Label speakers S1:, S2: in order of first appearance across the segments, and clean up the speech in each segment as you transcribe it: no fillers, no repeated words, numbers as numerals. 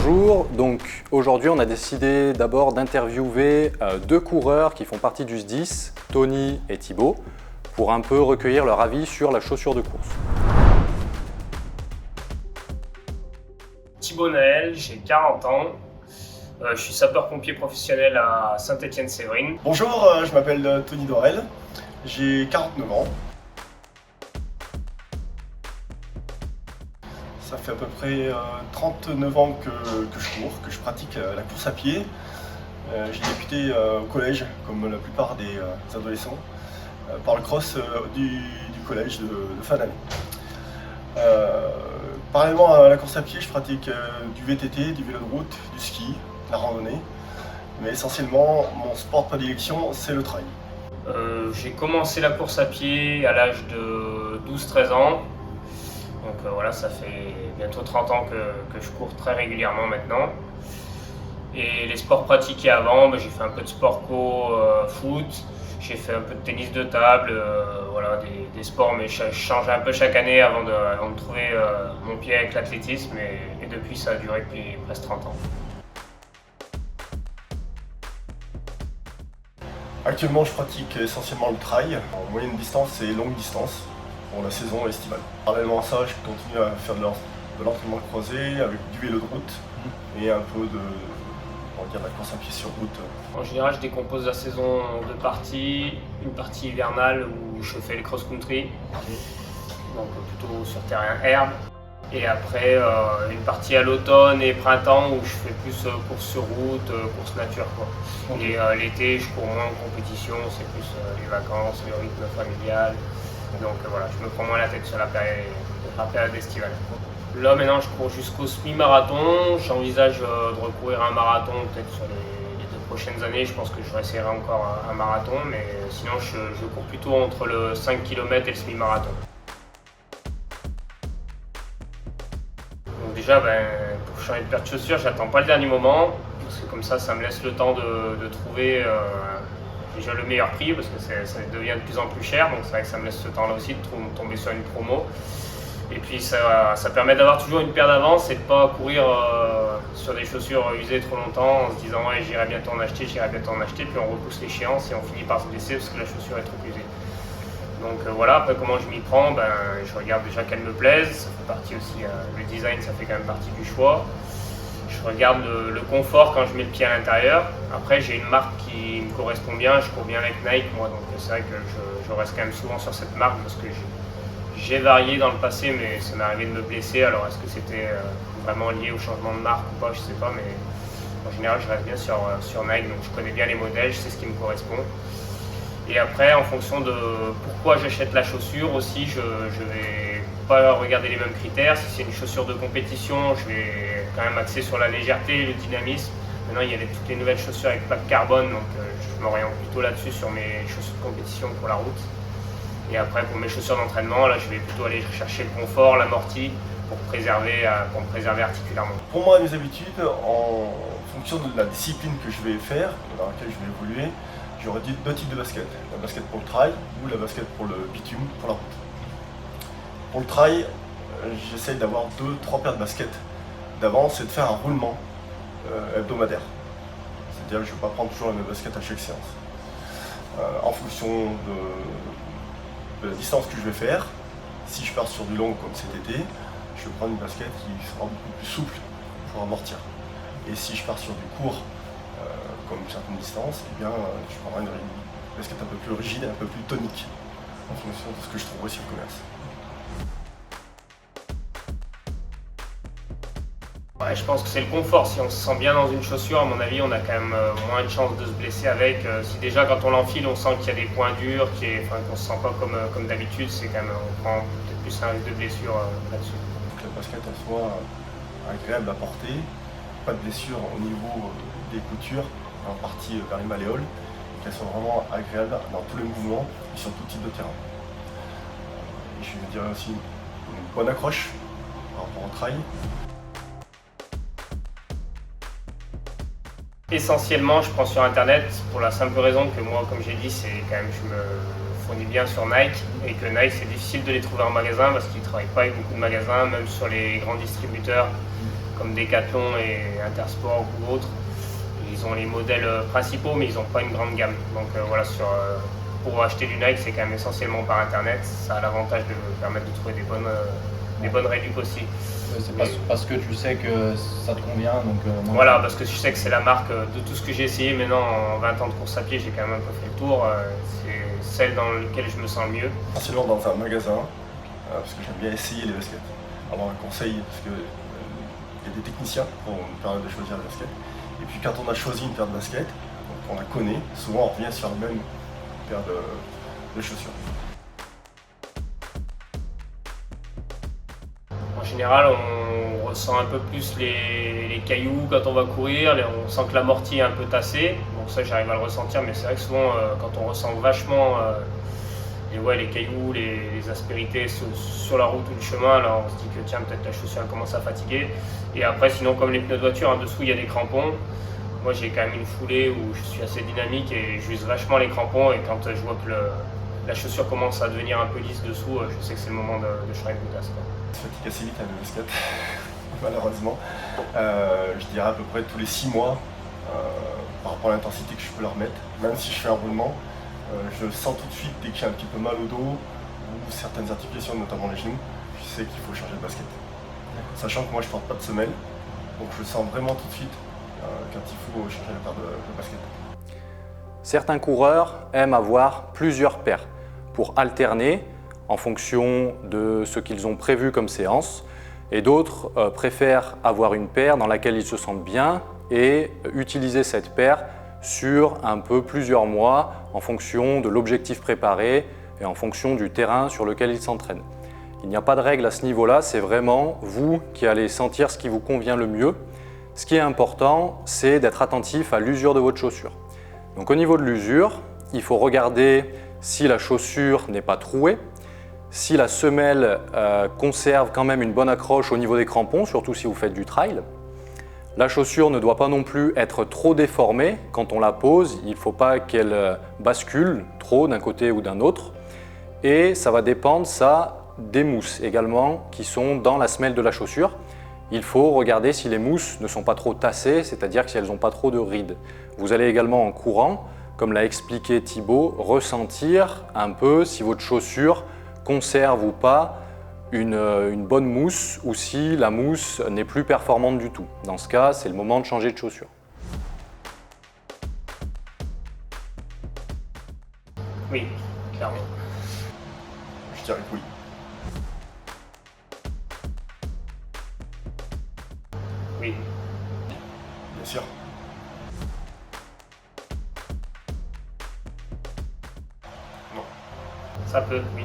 S1: Bonjour, donc aujourd'hui on a décidé d'abord d'interviewer deux coureurs qui font partie du SDIS, Tony et Thibaut, pour un peu recueillir leur avis sur la chaussure de course.
S2: Thibaut Naël, j'ai 40 ans, je suis sapeur-pompier professionnel à Saint-Étienne-Séverine.
S3: Bonjour, je m'appelle Tony Dorel, j'ai 49 ans. Ça fait à peu près 39 ans que je cours, que je pratique la course à pied. J'ai débuté au collège, comme la plupart des adolescents, par le cross du collège de fin d'année. Parallèlement à la course à pied, je pratique du VTT, du vélo de route, du ski, de la randonnée. Mais essentiellement, mon sport de prédilection, c'est le trail.
S2: J'ai commencé la course à pied à l'âge de 12-13 ans. Donc voilà, ça fait bientôt 30 ans que je cours très régulièrement maintenant. Et les sports pratiqués avant, j'ai fait un peu de sport co, foot, j'ai fait un peu de tennis de table, voilà, des sports, mais je change un peu chaque année avant de trouver mon pied avec l'athlétisme. Et depuis, ça a duré depuis presque 30 ans.
S3: Actuellement, je pratique essentiellement le trail, en moyenne distance et longue distance, pour la saison estivale. Parallèlement à ça, je continue à faire de l'entraînement croisé avec du vélo de route et un peu de la course à pied sur route.
S2: En général, je décompose la saison en deux parties. Une partie hivernale où je fais le cross-country, donc plutôt sur terrain herbe. Et après, une partie à l'automne et printemps où je fais plus course sur route, course nature, quoi. Et l'été, je cours moins en compétition, c'est plus les vacances, le rythme familial. Donc voilà, je me prends moins la tête sur la période estivale. Là maintenant, je cours jusqu'au semi-marathon. J'envisage de recourir à un marathon peut-être sur les 2 prochaines années. Je pense que je réessayerai encore un marathon, mais sinon je cours plutôt entre le 5 km et le semi-marathon. Donc déjà, pour changer de paire de chaussures, j'attends pas le dernier moment, parce que comme ça me laisse le temps de trouver déjà le meilleur prix, parce que ça devient de plus en plus cher, donc c'est vrai que ça me laisse ce temps-là aussi de tomber sur une promo. Et puis ça permet d'avoir toujours une paire d'avance et de ne pas courir sur des chaussures usées trop longtemps en se disant ouais, j'irai bientôt en acheter, puis on repousse l'échéance et on finit par se blesser parce que la chaussure est trop usée. Donc voilà, après comment je m'y prends, je regarde déjà qu'elle me plaise, ça fait partie aussi, le design ça fait quand même partie du choix. Je regarde le confort quand je mets le pied à l'intérieur. Après j'ai une marque qui me correspond bien, je cours bien avec Nike moi, donc c'est vrai que je reste quand même souvent sur cette marque parce que j'ai varié dans le passé, mais ça m'est arrivé de me blesser. Alors est-ce que c'était vraiment lié au changement de marque ou pas, je sais pas, mais en général je reste bien sur Nike, donc je connais bien les modèles, je sais ce qui me correspond. Et après, en fonction de pourquoi j'achète la chaussure aussi, je vais pas regarder les mêmes critères. Si c'est une chaussure de compétition, je vais quand même axer sur la légèreté, le dynamisme. Maintenant, il y a toutes les nouvelles chaussures avec plaque carbone, donc je m'oriente plutôt là-dessus sur mes chaussures de compétition pour la route. Et après, pour mes chaussures d'entraînement, là, je vais plutôt aller chercher le confort, l'amorti, pour me préserver articulairement.
S3: Pour moi, mes habitudes, en fonction de la discipline que je vais faire, dans laquelle je vais évoluer, j'aurais dit 2 types de baskets. La basket pour le trail ou la basket pour le bitume, pour la route. Pour le trail, j'essaye d'avoir 2-3 paires de baskets d'avance et de faire un roulement hebdomadaire. C'est-à-dire que je ne vais pas prendre toujours la même basket à chaque séance. En fonction de la distance que je vais faire, si je pars sur du long comme cet été, je vais prendre une basket qui sera beaucoup plus souple pour amortir. Et si je pars sur du court, comme une certaine distance, je prendrai une basket un peu plus rigide et un peu plus tonique, en fonction de ce que je trouverai sur le commerce.
S2: Ouais, je pense que c'est le confort. Si on se sent bien dans une chaussure, à mon avis, on a quand même moins de chances de se blesser avec. Si déjà quand on l'enfile, on sent qu'il y a des points durs, qu'on ne se sent pas comme d'habitude, c'est quand même, on prend peut-être plus un risque de blessure là-dessus.
S3: Il faut que la basket elle soit agréable à porter, pas de blessure au niveau des coutures, en partie vers les malléoles, et qu'elle soit vraiment agréable dans tous les mouvements et sur tout type de terrain. Et je vais dire aussi une bonne accroche par rapport au trail.
S2: Essentiellement, je prends sur internet pour la simple raison que moi, comme j'ai dit, c'est quand même, je me fournis bien sur Nike et que Nike, c'est difficile de les trouver en magasin parce qu'ils ne travaillent pas avec beaucoup de magasins, même sur les grands distributeurs. comme Decathlon et Intersport ou autres. Ils ont les modèles principaux, mais ils n'ont pas une grande gamme. Donc voilà, pour acheter du Nike, c'est quand même essentiellement par internet. Ça a l'avantage de permettre de trouver des bonnes réductions aussi.
S4: C'est parce que tu sais que ça te convient. Donc,
S2: voilà, parce que je sais que c'est la marque de tout ce que j'ai essayé maintenant en 20 ans de course à pied, j'ai quand même un peu fait le tour. C'est celle dans laquelle je me sens le mieux.
S3: Essentiellement dans un magasin, parce que j'aime bien essayer les baskets. Avoir un conseil, parce qu'il y a des techniciens pour nous permettre de choisir les baskets. Et puis quand on a choisi une paire de baskets, on la connaît, souvent on revient sur la même paire de chaussures.
S2: En général, on ressent un peu plus les cailloux quand on va courir, on sent que l'amorti est un peu tassé. Bon, ça j'arrive à le ressentir, mais c'est vrai que souvent quand on ressent vachement les cailloux, les aspérités sur la route ou le chemin, alors on se dit que tiens, peut-être la chaussure elle commence à fatiguer. Et après, sinon, comme les pneus de voiture, en dessous il y a des crampons. Moi j'ai quand même une foulée où je suis assez dynamique et j'use vachement les crampons. Et quand je vois que la chaussure commence à devenir un peu lisse dessous, je sais que c'est le moment de changer de boutasse.
S3: Je fatigue assez vite avec le basket, malheureusement. Je dirais à peu près tous les 6 mois, par rapport à l'intensité que je peux leur mettre. Même si je fais un roulement, je sens tout de suite dès que j'ai un petit peu mal au dos ou certaines articulations, notamment les genoux, je sais qu'il faut changer de basket. Sachant que moi je porte pas de semelle, donc je sens vraiment tout de suite quand il faut changer la paire de basket.
S1: Certains coureurs aiment avoir plusieurs paires pour alterner en fonction de ce qu'ils ont prévu comme séance, et d'autres préfèrent avoir une paire dans laquelle ils se sentent bien et utiliser cette paire sur un peu plusieurs mois en fonction de l'objectif préparé et en fonction du terrain sur lequel ils s'entraînent. Il n'y a pas de règle à ce niveau-là, c'est vraiment vous qui allez sentir ce qui vous convient le mieux. Ce qui est important, c'est d'être attentif à l'usure de votre chaussure. Donc au niveau de l'usure, il faut regarder si la chaussure n'est pas trouée, si la semelle conserve quand même une bonne accroche au niveau des crampons, surtout si vous faites du trail. La chaussure ne doit pas non plus être trop déformée. Quand on la pose, il ne faut pas qu'elle bascule trop d'un côté ou d'un autre. Et ça va dépendre des mousses également qui sont dans la semelle de la chaussure. Il faut regarder si les mousses ne sont pas trop tassées, c'est-à-dire que si elles n'ont pas trop de rides. Vous allez également en courant, comme l'a expliqué Thibaut, ressentir un peu si votre chaussure conserve ou pas une bonne mousse ou si la mousse n'est plus performante du tout. Dans ce cas, c'est le moment de changer de chaussure.
S2: Oui, clairement.
S3: Je dirais que oui.
S2: Oui.
S3: Bien sûr. Non.
S2: Ça peut, oui.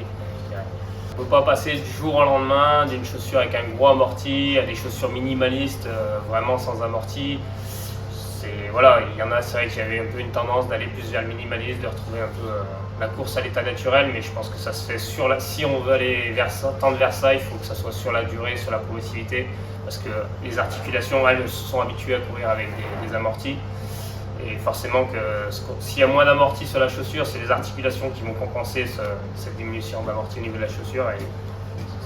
S2: On ne peut pas passer du jour au lendemain d'une chaussure avec un gros amorti à des chaussures minimalistes, vraiment sans amorti. Voilà, il y en a, c'est vrai qu'il y avait un peu une tendance d'aller plus vers le minimalisme, de retrouver un peu la course à l'état naturel, mais je pense que ça se fait si on veut aller tendre vers ça, il faut que ça soit sur la durée, sur la progressivité, parce que les articulations, elles, se sont habituées à courir avec des amortis. Et forcément, s'il y a moins d'amorti sur la chaussure, c'est les articulations qui vont compenser cette diminution d'amorti au niveau de la chaussure. Et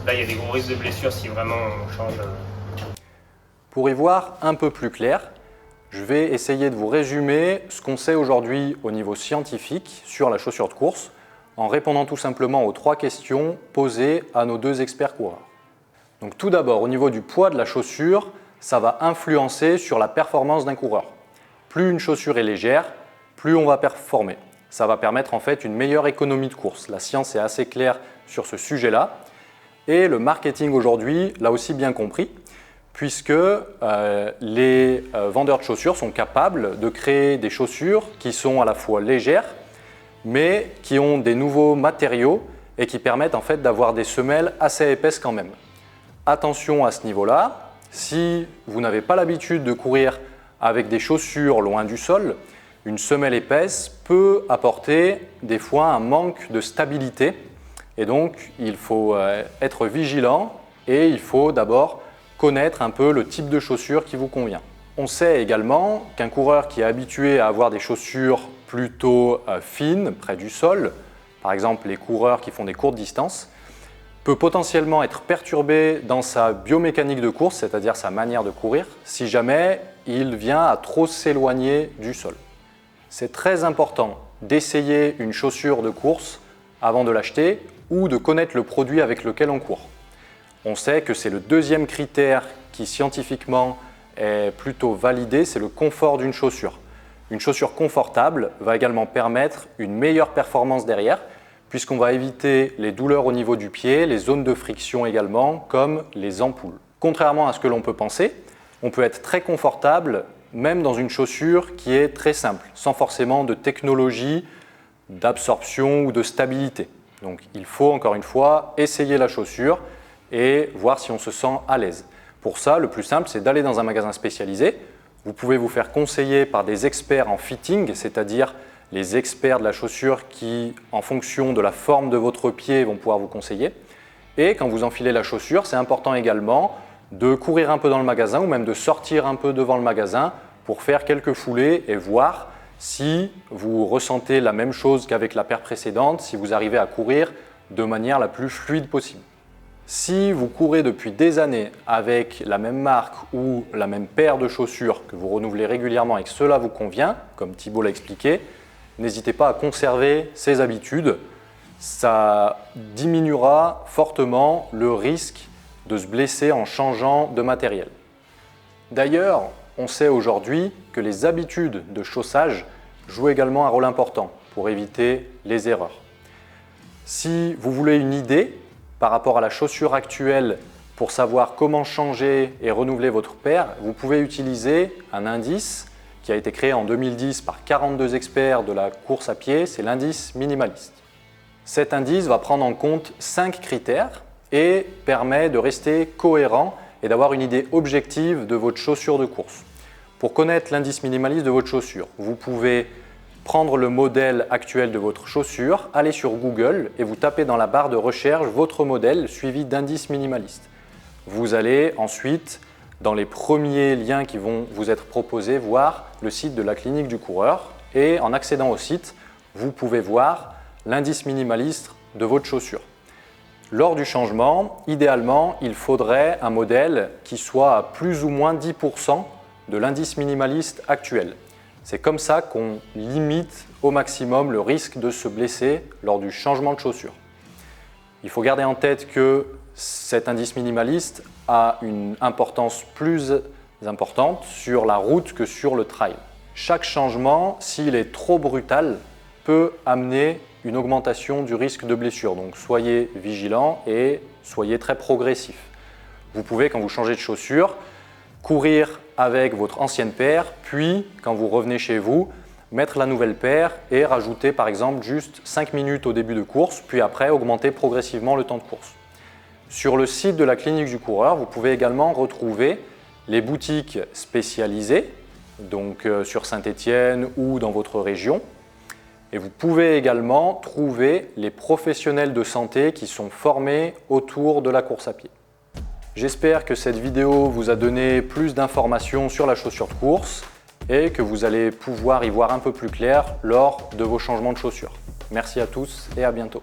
S2: là, il y a des gros risques de blessures si vraiment on change.
S1: Pour y voir un peu plus clair, je vais essayer de vous résumer ce qu'on sait aujourd'hui au niveau scientifique sur la chaussure de course en répondant tout simplement aux 3 questions posées à nos 2 experts coureurs. Donc tout d'abord, au niveau du poids de la chaussure, ça va influencer sur la performance d'un coureur. Plus une chaussure est légère, plus on va performer. Ça va permettre en fait une meilleure économie de course. La science est assez claire sur ce sujet-là. Et le marketing aujourd'hui l'a aussi bien compris, puisque les vendeurs de chaussures sont capables de créer des chaussures qui sont à la fois légères, mais qui ont des nouveaux matériaux et qui permettent en fait d'avoir des semelles assez épaisses quand même. Attention à ce niveau-là, si vous n'avez pas l'habitude de courir avec des chaussures loin du sol, une semelle épaisse peut apporter des fois un manque de stabilité et donc il faut être vigilant et il faut d'abord connaître un peu le type de chaussure qui vous convient. On sait également qu'un coureur qui est habitué à avoir des chaussures plutôt fines, près du sol, par exemple les coureurs qui font des courtes distances, peut potentiellement être perturbé dans sa biomécanique de course, c'est-à-dire sa manière de courir, si jamais il vient à trop s'éloigner du sol. C'est très important d'essayer une chaussure de course avant de l'acheter ou de connaître le produit avec lequel on court. On sait que c'est le deuxième critère qui scientifiquement est plutôt validé, c'est le confort d'une chaussure. Une chaussure confortable va également permettre une meilleure performance derrière, puisqu'on va éviter les douleurs au niveau du pied, les zones de friction également, comme les ampoules. Contrairement à ce que l'on peut penser, on peut être très confortable même dans une chaussure qui est très simple, sans forcément de technologie, d'absorption ou de stabilité. Donc il faut encore une fois essayer la chaussure et voir si on se sent à l'aise. Pour ça, le plus simple, c'est d'aller dans un magasin spécialisé. Vous pouvez vous faire conseiller par des experts en fitting, c'est-à-dire les experts de la chaussure qui, en fonction de la forme de votre pied, vont pouvoir vous conseiller. Et quand vous enfilez la chaussure, c'est important également de courir un peu dans le magasin ou même de sortir un peu devant le magasin pour faire quelques foulées et voir si vous ressentez la même chose qu'avec la paire précédente, si vous arrivez à courir de manière la plus fluide possible. Si vous courez depuis des années avec la même marque ou la même paire de chaussures que vous renouvelez régulièrement et que cela vous convient, comme Thibaut l'a expliqué, n'hésitez pas à conserver ces habitudes. Ça diminuera fortement le risque de se blesser en changeant de matériel. D'ailleurs, on sait aujourd'hui que les habitudes de chaussage jouent également un rôle important pour éviter les erreurs. Si vous voulez une idée par rapport à la chaussure actuelle pour savoir comment changer et renouveler votre paire, vous pouvez utiliser un indice qui a été créé en 2010 par 42 experts de la course à pied, c'est l'indice minimaliste. Cet indice va prendre en compte 5 critères et permet de rester cohérent et d'avoir une idée objective de votre chaussure de course. Pour connaître l'indice minimaliste de votre chaussure, vous pouvez prendre le modèle actuel de votre chaussure, aller sur Google et vous tapez dans la barre de recherche votre modèle suivi d'indice minimaliste. Vous allez ensuite, dans les premiers liens qui vont vous être proposés, voir le site de la clinique du coureur et en accédant au site, vous pouvez voir l'indice minimaliste de votre chaussure. Lors du changement, idéalement, il faudrait un modèle qui soit à plus ou moins 10% de l'indice minimaliste actuel. C'est comme ça qu'on limite au maximum le risque de se blesser lors du changement de chaussure. Il faut garder en tête que cet indice minimaliste a une importance plus importante sur la route que sur le trail. Chaque changement, s'il est trop brutal, peut amener une augmentation du risque de blessure. Donc soyez vigilants et soyez très progressif. Vous pouvez, quand vous changez de chaussure, courir avec votre ancienne paire, puis quand vous revenez chez vous, mettre la nouvelle paire et rajouter par exemple juste 5 minutes au début de course, puis après augmenter progressivement le temps de course. Sur le site de la clinique du coureur, vous pouvez également retrouver les boutiques spécialisées, donc sur Saint-Étienne ou dans votre région. Et vous pouvez également trouver les professionnels de santé qui sont formés autour de la course à pied. J'espère que cette vidéo vous a donné plus d'informations sur la chaussure de course et que vous allez pouvoir y voir un peu plus clair lors de vos changements de chaussures. Merci à tous et à bientôt.